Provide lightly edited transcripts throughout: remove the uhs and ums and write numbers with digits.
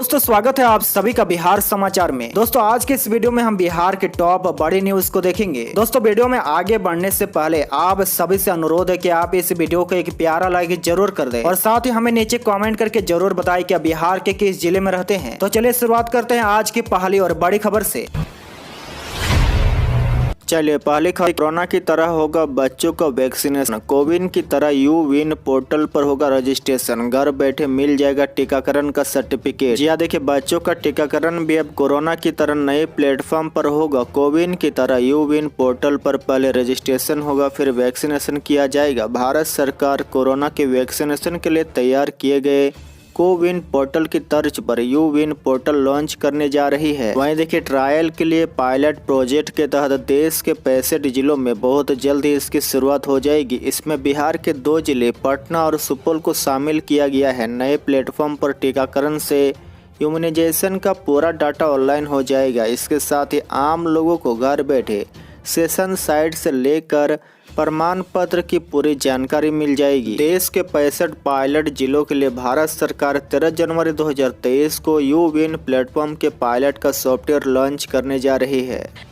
दोस्तों स्वागत है आप सभी का बिहार समाचार में। दोस्तों आज के इस वीडियो में हम बिहार के टॉप बड़ी न्यूज को देखेंगे। दोस्तों वीडियो में आगे बढ़ने से पहले आप सभी से अनुरोध है कि आप इस वीडियो को एक प्यारा लाइक जरूर कर दें और साथ ही हमें नीचे कमेंट करके जरूर बताएं कि आप बिहार के किस जिले में रहते हैं। तो चलिए शुरुआत करते हैं आज की पहली और बड़ी खबर से। चलिए पहली खबर, कोरोना की तरह होगा बच्चों का वैक्सीनेशन। कोविन की तरह यू-विन पोर्टल पर होगा रजिस्ट्रेशन। घर बैठे मिल जाएगा टीकाकरण का सर्टिफिकेट। जी हाँ, देखिए बच्चों का टीकाकरण भी अब कोरोना की तरह नए प्लेटफॉर्म पर होगा। कोविन की तरह यू-विन पोर्टल पर पहले रजिस्ट्रेशन होगा, फिर वैक्सीनेशन किया जाएगा। भारत सरकार कोरोना के वैक्सीनेशन के लिए तैयार किए गए कोविन पोर्टल की तर्ज पर यू-विन पोर्टल लॉन्च करने जा रही है। वहीं देखिए ट्रायल के लिए पायलट प्रोजेक्ट के तहत देश के 65 जिलों में बहुत जल्द ही इसकी शुरुआत हो जाएगी। इसमें बिहार के 2 जिले पटना और सुपौल को शामिल किया गया है। नए प्लेटफॉर्म पर टीकाकरण से इम्यूनाइजेशन का पूरा डाटा ऑनलाइन हो जाएगा। इसके साथ ही आम लोगों को घर बैठे सेशन साइट से लेकर प्रमाण पत्र की पूरी जानकारी मिल जाएगी। देश के 65 पायलट जिलों के लिए भारत सरकार 13 जनवरी 2023 को यू-विन प्लेटफॉर्म के पायलट का सॉफ्टवेयर लॉन्च करने जा रही है।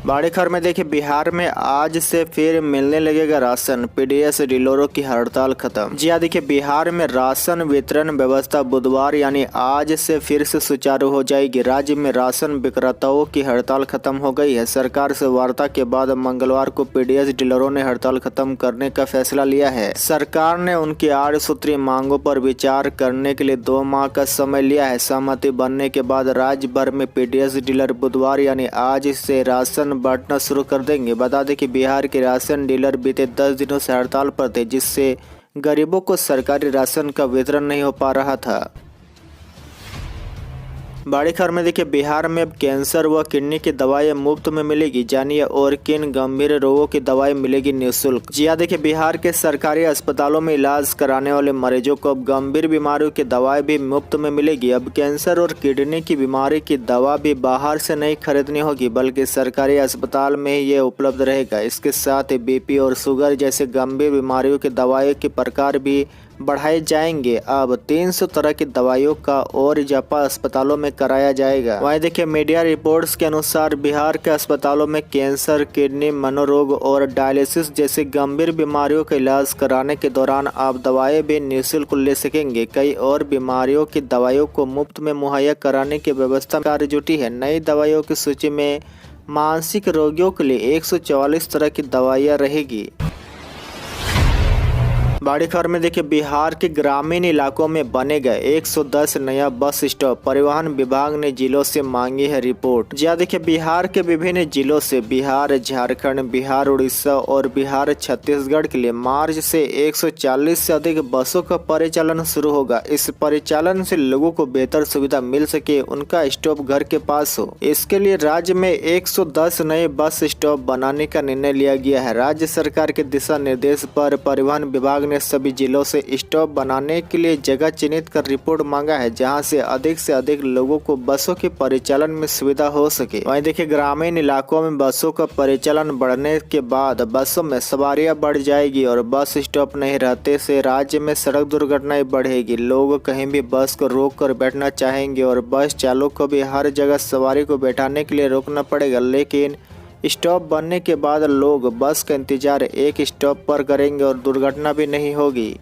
बड़ी खबर में देखिए बिहार में आज से फिर मिलने लगेगा राशन। पीडीएस डीलरों की हड़ताल खत्म। जी हाँ, देखिए बिहार में राशन वितरण व्यवस्था बुधवार यानी आज से फिर से सुचारू हो जाएगी। राज्य में राशन विक्रेताओं की हड़ताल खत्म हो गई है। सरकार से वार्ता के बाद मंगलवार को पीडीएस डीलरों ने हड़ताल खत्म करने का फैसला लिया है। सरकार ने उनकी 8 सूत्रीय मांगों पर विचार करने के लिए 2 माह का समय लिया है। सहमति बनने के बाद राज्य भर में पीडीएस डीलर बुधवार यानी आज से राशन बांटना शुरू कर देंगे। बता दें कि बिहार के राशन डीलर बीते 10 दिनों से हड़ताल पर थे, जिससे गरीबों को सरकारी राशन का वितरण नहीं हो पा रहा था। बड़ी खबर में देखिए बिहार में अब कैंसर व किडनी की दवाएं मुफ्त में मिलेगी। जानिए और किन गंभीर रोगों की दवाएं मिलेगी निःशुल्क। जी हाँ, देखिए बिहार के सरकारी अस्पतालों में इलाज कराने वाले मरीजों को अब गंभीर बीमारियों की दवाएं भी मुफ्त में मिलेगी। अब कैंसर और किडनी की बीमारी की दवा भी बाहर से नहीं खरीदनी होगी, बल्कि सरकारी अस्पताल में ही ये उपलब्ध रहेगा। इसके साथ ही बीपी और शुगर जैसे गंभीर बीमारियों की दवाइयों के प्रकार भी बढ़ाए जाएंगे। अब 300 तरह की दवाइयों का और इजाफा अस्पतालों में कराया जाएगा। वहीं देखिए मीडिया रिपोर्ट्स के अनुसार बिहार के अस्पतालों में कैंसर, किडनी, मनोरोग और डायलिसिस जैसी गंभीर बीमारियों का इलाज कराने के दौरान आप दवाएं भी निःशुल्क ले सकेंगे। कई और बीमारियों की दवाइयों को मुफ्त में मुहैया कराने की व्यवस्था कार्य जुटी है। नई दवाइयों की सूची में मानसिक रोगियों के लिए 144 तरह की दवाइयाँ रहेगी। बड़ी खबर में देखिए बिहार के ग्रामीण इलाकों में बनेगा 110 नया बस स्टॉप। परिवहन विभाग ने जिलों से मांगी है रिपोर्ट। जी देखिए बिहार के विभिन्न जिलों से बिहार, झारखंड, बिहार, उड़ीसा और बिहार, छत्तीसगढ़ के लिए मार्च से 140 से अधिक बसों का परिचालन शुरू होगा। इस परिचालन से लोगों को बेहतर सुविधा मिल सके, उनका स्टॉप घर के पास हो, इसके लिए राज्य में 110 नए बस स्टॉप बनाने का निर्णय लिया गया है। राज्य सरकार के दिशा निर्देश पर परिवहन विभाग सभी जिलों से स्टॉप बनाने के लिए जगह चिन्हित कर रिपोर्ट मांगा है, जहां से अधिक लोगों को बसों के परिचालन में सुविधा हो सके। वहीं देखिए ग्रामीण इलाकों में बसों का परिचालन बढ़ने के बाद बसों में सवारियां बढ़ जाएगी और बस स्टॉप नहीं रहते से राज्य में सड़क दुर्घटनाएं बढ़ेगी। लोग कहीं भी बस को रोक कर बैठना चाहेंगे और बस चालक को भी हर जगह सवारी को बैठाने के लिए रोकना पड़ेगा। लेकिन स्टॉप बनने के बाद लोग बस का इंतजार एक स्टॉप पर करेंगे और दुर्घटना भी नहीं होगी।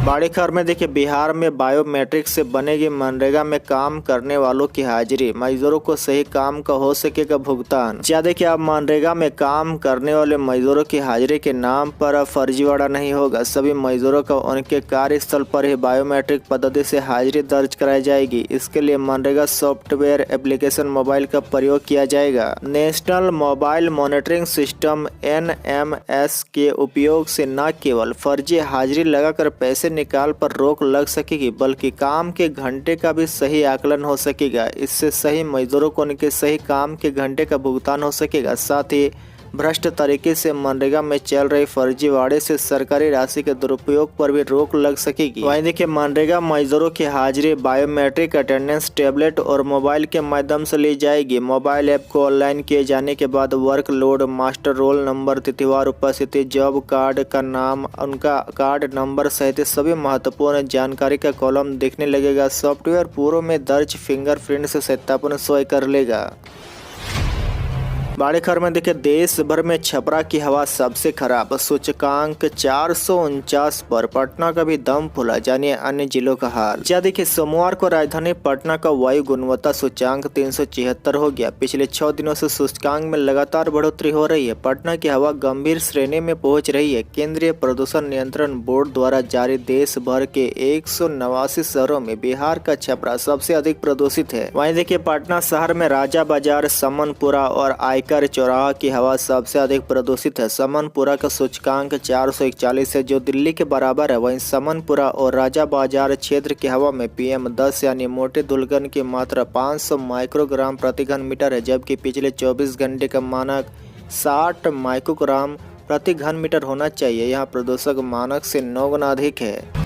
बड़ी खबर में देखिए बिहार में बायोमेट्रिक से बनेगी मनरेगा में काम करने वालों की हाजिरी। मजदूरों को सही काम का हो सकेगा भुगतान। क्या देखिए अब मनरेगा में काम करने वाले मजदूरों की हाजिरी के नाम पर अब फर्जीवाड़ा नहीं होगा। सभी मजदूरों को उनके कार्यस्थल पर ही बायोमेट्रिक पद्धति से हाजिरी दर्ज कराई जाएगी। इसके लिए मनरेगा सॉफ्टवेयर एप्लीकेशन मोबाइल का प्रयोग किया जाएगा। National mobile monitoring system NMS के उपयोग से न केवल फर्जी हाजिरी लगाकर पैसे निकाल पर रोक लग सकेगी, बल्कि काम के घंटे का भी सही आकलन हो सकेगा। इससे सही मजदूरों को उनके सही काम के घंटे का भुगतान हो सकेगा। साथ ही भ्रष्ट तरीके से मनरेगा में चल रही फर्जीवाड़े से सरकारी राशि के दुरुपयोग पर भी रोक लग सकेगी। वहीं देखिए मनरेगा मजदूरों की हाजिरी बायोमेट्रिक अटेंडेंस टैबलेट और मोबाइल के माध्यम से ली जाएगी। मोबाइल ऐप को ऑनलाइन किए जाने के बाद work load, master roll number, तिथिवार उपस्थिति, जॉब कार्ड का नाम, उनका कार्ड नंबर सहित सभी महत्वपूर्ण जानकारी का कॉलम दिखने लगेगा। सॉफ्टवेयर पूर्व में दर्ज फिंगरप्रिंट से सत्यापन स्वयं कर लेगा। बड़ी खबर में देखिए देश भर में छपरा की हवा सबसे खराब, सूचकांक 449 पर। पटना का भी दम फूला, जानिए अन्य जिलों का हाल। क्या देखिए सोमवार को राजधानी पटना का वायु गुणवत्ता सूचकांक 376 हो गया। पिछले 6 दिनों से सूचकांक में लगातार बढ़ोतरी हो रही है। पटना की हवा गंभीर श्रेणी में पहुंच रही है। केंद्रीय प्रदूषण नियंत्रण बोर्ड द्वारा जारी देश भर के 189 शहरों में बिहार का छपरा सबसे अधिक प्रदूषित है। वहीं देखिए पटना शहर में राजा बाजार, समनपुरा और आयकर चौराहा की हवा सबसे अधिक प्रदूषित है। समनपुरा का सूचकांक 441 है, जो दिल्ली के बराबर है। वहीं समनपुरा और राजा बाजार क्षेत्र की हवा में PM10 यानी मोटे धूलकण की मात्रा 500 माइक्रोग्राम प्रति घन मीटर है, जबकि पिछले 24 घंटे का मानक 60 माइक्रोग्राम प्रति घन मीटर होना चाहिए। यहाँ प्रदूषक मानक से 9 गुना अधिक है।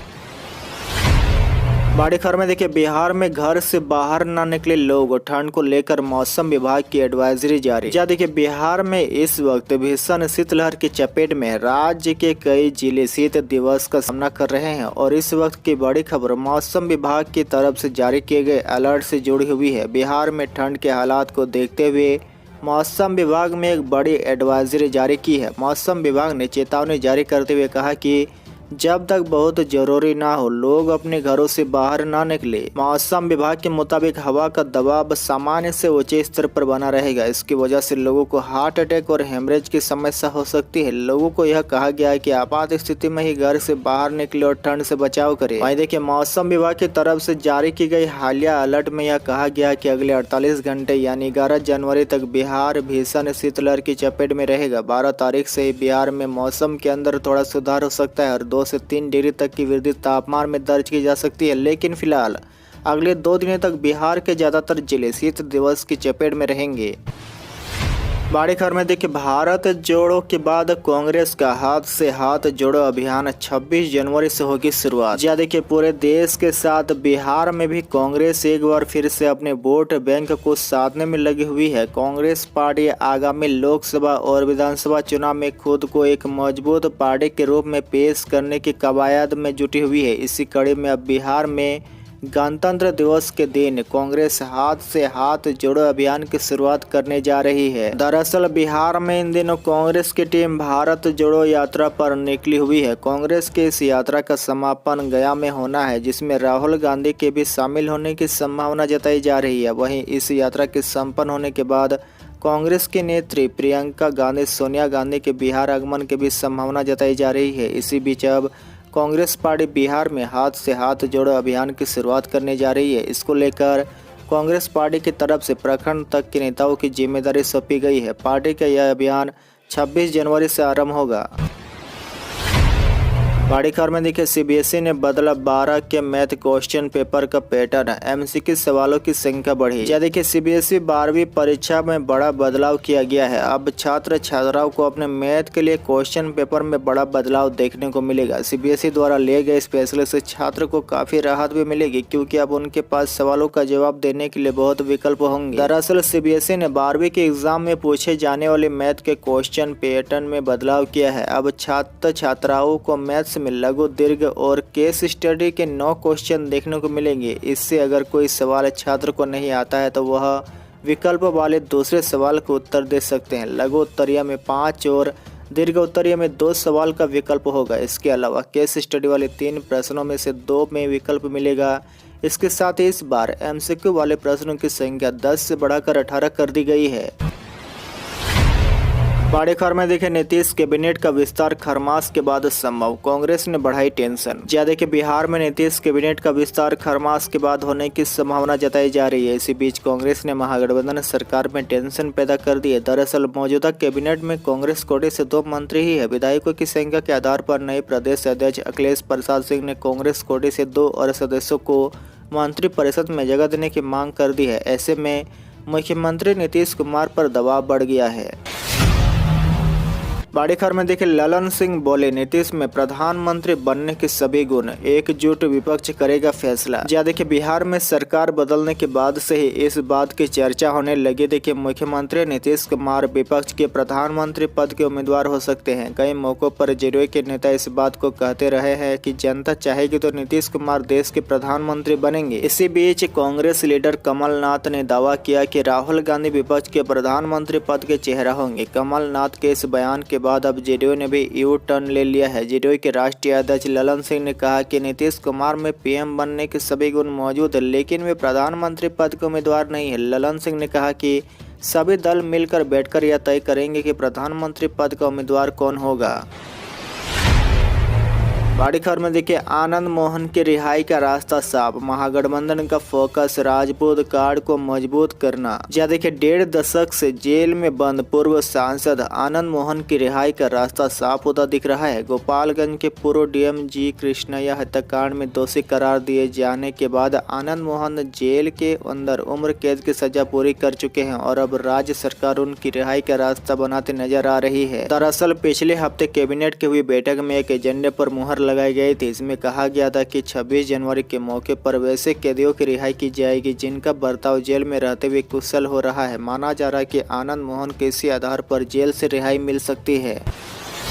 बड़ी खबर में देखिए बिहार में घर से बाहर न निकले लोग, ठंड को लेकर मौसम विभाग की एडवाइजरी जारी। जा देखिए बिहार में इस वक्त भीषण शीतलहर की चपेट में राज्य के कई जिले शीत दिवस का सामना कर रहे हैं और इस वक्त की बड़ी खबर मौसम विभाग की तरफ से जारी किए गए अलर्ट से जुड़ी हुई है। बिहार में ठंड के हालात को देखते हुए मौसम विभाग में एक बड़ी एडवाइजरी जारी की है। मौसम विभाग ने चेतावनी जारी करते हुए कहा कि जब तक बहुत जरूरी ना हो लोग अपने घरों से बाहर ना निकले। मौसम विभाग के मुताबिक हवा का दबाव सामान्य से ऊंचे स्तर पर बना रहेगा। इसकी वजह से लोगों को हार्ट अटैक और हेमरेज की समस्या हो सकती है। लोगों को यह कहा गया है कि आपात स्थिति में ही घर से बाहर निकले और ठंड से बचाव करें। वहीं देखिए मौसम विभाग की तरफ से जारी की गई हालिया अलर्ट में यह कहा गया कि अगले 48 घंटे यानी 11 जनवरी तक बिहार भीषण शीतलहर की चपेट में रहेगा। 12 तारीख से ही बिहार में मौसम के अंदर थोड़ा सुधार हो सकता है और 2 से 3 डिग्री तक की वृद्धि तापमान में दर्ज की जा सकती है, लेकिन फिलहाल अगले 2 दिनों तक बिहार के ज्यादातर जिले शीत दिवस की चपेट में रहेंगे। बड़ी खबर में देखिए भारत जोड़ो के बाद कांग्रेस का हाथ से हाथ जोड़ो अभियान 26 जनवरी से होगी शुरुआत। या देखिए पूरे देश के साथ बिहार में भी कांग्रेस एक बार फिर से अपने वोट बैंक को साधने में लगी हुई है। कांग्रेस पार्टी आगामी लोकसभा और विधानसभा चुनाव में खुद को एक मजबूत पार्टी के रूप में पेश करने की कवायद में जुटी हुई है। इसी कड़ी में अब बिहार में गणतंत्र दिवस के दिन कांग्रेस हाथ से हाथ जोड़ो अभियान की शुरुआत करने जा रही है। दरअसल बिहार में इन दिनों कांग्रेस की टीम भारत जोड़ो यात्रा पर निकली हुई है। कांग्रेस की इस यात्रा का समापन गया में होना है, जिसमें राहुल गांधी के भी शामिल होने की संभावना जताई जा रही है। वहीं इस यात्रा के संपन्न होने के बाद कांग्रेस की नेत्री प्रियंका गांधी सोनिया गांधी के बिहार आगमन की भी संभावना जताई जा रही है। इसी बीच अब कांग्रेस पार्टी बिहार में हाथ से हाथ जोड़ो अभियान की शुरुआत करने जा रही है। इसको लेकर कांग्रेस पार्टी की तरफ से प्रखंड तक के नेताओं की जिम्मेदारी सौंपी गई है। पार्टी का यह अभियान 26 जनवरी से आरंभ होगा। बड़ी खबर में देखिए CBSE ने बदला 12 के मैथ क्वेश्चन पेपर का पैटर्न, MCQ सवालों की संख्या बढ़ी। या देखिए CBSE 12वीं परीक्षा में बड़ा बदलाव किया गया है। अब छात्र छात्राओं को अपने मैथ के लिए क्वेश्चन पेपर में बड़ा बदलाव देखने को मिलेगा। CBSE द्वारा लिए गए इस फैसले से छात्र को काफी राहत भी मिलेगी, क्योंकि अब उनके पास सवालों का जवाब देने के लिए बहुत विकल्प होंगे। दरअसल CBSE ने 12वीं के एग्जाम में पूछे जाने वाले मैथ के क्वेश्चन पैटर्न में बदलाव किया है। अब छात्र छात्राओं को मैथ्स में लघु, दीर्घ और केस स्टडी के 9 क्वेश्चन देखने को मिलेंगे। इससे अगर कोई सवाल छात्र को नहीं आता है तो वह विकल्प वाले दूसरे सवाल को उत्तर दे सकते हैं। लघु उत्तरीय में 5 और दीर्घ उत्तरीय में 2 सवाल का विकल्प होगा। इसके अलावा केस स्टडी वाले 3 प्रश्नों में से 2 में विकल्प मिलेगा। इसके साथ ही इस बार MCQ वाले प्रश्नों की संख्या 10 से बढ़ाकर 18 कर दी गई है। बड़ी खबर में देखे नीतीश कैबिनेट का विस्तार खरमास के बाद संभव, कांग्रेस ने बढ़ाई टेंशन। ज्यादा के बिहार में नीतीश कैबिनेट का विस्तार खरमास के बाद होने की संभावना जताई जा रही है। इसी बीच कांग्रेस ने महागठबंधन सरकार में टेंशन पैदा कर दी है। दरअसल मौजूदा कैबिनेट में कांग्रेस कोटे से 2 मंत्री ही है। विधायकों की संख्या के आधार पर नए प्रदेश अध्यक्ष अखिलेश प्रसाद सिंह ने कांग्रेस कोटे से 2 और सदस्यों को मंत्रिपरिषद में जगह देने की मांग कर दी है। ऐसे में मुख्यमंत्री नीतीश कुमार पर दबाव बढ़ गया है। बड़ी खबर में देखिए ललन सिंह बोले नीतीश में प्रधानमंत्री बनने के सभी गुण, एकजुट विपक्ष करेगा फैसला। जी देखिए बिहार में सरकार बदलने के बाद से ही इस बात की चर्चा होने लगी। देखिए मुख्यमंत्री नीतीश कुमार विपक्ष के प्रधानमंत्री पद के उम्मीदवार हो सकते हैं। कई मौकों पर जेडीयू के नेता इस बात को कहते रहे हैं कि जनता चाहेगी तो नीतीश कुमार देश के प्रधानमंत्री बनेंगे। इसी बीच कांग्रेस लीडर कमलनाथ ने दावा किया कि राहुल गांधी विपक्ष के प्रधानमंत्री पद के चेहरा होंगे। कमलनाथ के इस बयान के बाद अब जेडीयू ने भी यू टर्न ले लिया है। जेडीयू के राष्ट्रीय अध्यक्ष ललन सिंह ने कहा कि नीतीश कुमार में पीएम बनने के सभी गुण मौजूद है, लेकिन वे प्रधानमंत्री पद के उम्मीदवार नहीं है। ललन सिंह ने कहा कि सभी दल मिलकर बैठकर यह तय करेंगे कि प्रधानमंत्री पद का उम्मीदवार कौन होगा। बड़ी खबर में देखिए आनंद मोहन की रिहाई का रास्ता साफ, महागठबंधन का फोकस राजपूत कार्ड को मजबूत करना। जी देखिए 1.5 दशक से जेल में बंद पूर्व सांसद आनंद मोहन की रिहाई का रास्ता साफ होता दिख रहा है। गोपालगंज के पूर्व डीएम जी कृष्णैया हत्याकांड में दोषी करार दिए जाने के बाद आनंद मोहन जेल के अंदर उम्र कैद की सजा पूरी कर चुके हैं और अब राज्य सरकार उनकी रिहाई का रास्ता बनाते नजर आ रही है। दरअसल पिछले हफ्ते कैबिनेट की हुई बैठक में एक एजेंडे पर मुहर लगाई गई थी। इसमें कहा गया था कि 26 जनवरी के मौके पर वैसे कैदियों की रिहाई की जाएगी जिनका बर्ताव जेल में रहते हुए कुशल हो रहा है। माना जा रहा है कि आनंद मोहन के इसी आधार पर जेल से रिहाई मिल सकती है।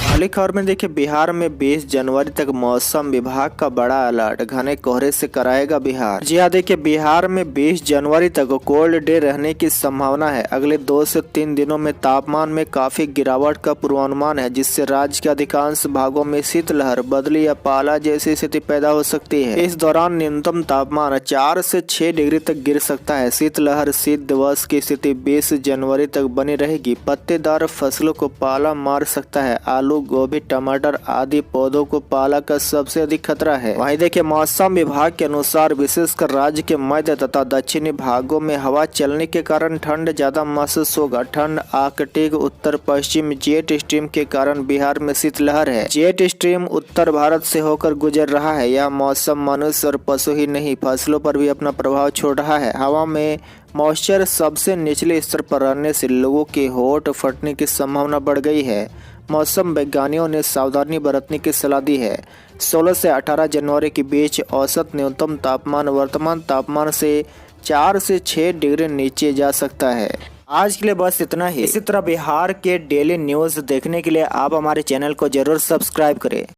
हाल ही खबर में देखिए बिहार में 20 जनवरी तक मौसम विभाग का बड़ा अलर्ट, घने कोहरे से कराएगा बिहार। जी हाँ देखिए बिहार में 20 जनवरी तक कोल्ड डे रहने की संभावना है। अगले 2 से 3 दिनों में तापमान में काफी गिरावट का पूर्वानुमान है, जिससे राज्य के अधिकांश भागों में शीतलहर, बदली या पाला जैसी स्थिति पैदा हो सकती है। इस दौरान न्यूनतम तापमान 4 से 6 डिग्री तक गिर सकता है। शीतलहर शीत दिवस की स्थिति 20 जनवरी तक बनी रहेगी। पत्तेदार फसलों को पाला मार सकता है। आलू, गोभी, टमाटर आदि पौधों को पाला का सबसे अधिक खतरा है। वहीं देखिए मौसम विभाग के अनुसार विशेषकर राज्य के मध्य तथा दक्षिणी भागों में हवा चलने के कारण ठंड ज्यादा महसूस होगा। ठंड आर्कटिक उत्तर पश्चिम जेट स्ट्रीम के कारण बिहार में शीतलहर है। जेट स्ट्रीम उत्तर भारत से होकर गुजर रहा है। यह मौसम मनुष्य और पशु ही नहीं फसलों पर भी अपना प्रभाव छोड़ रहा है। हवा में मॉइस्चर सबसे निचले स्तर पर रहने से लोगों के होंठ फटने की संभावना बढ़ गई है। मौसम वैज्ञानिकों ने सावधानी बरतने की सलाह दी है। 16 से 18 जनवरी के बीच औसत न्यूनतम तापमान वर्तमान तापमान से 4 से 6 डिग्री नीचे जा सकता है। आज के लिए बस इतना ही। इसी तरह बिहार के डेली न्यूज़ देखने के लिए आप हमारे चैनल को जरूर सब्सक्राइब करें।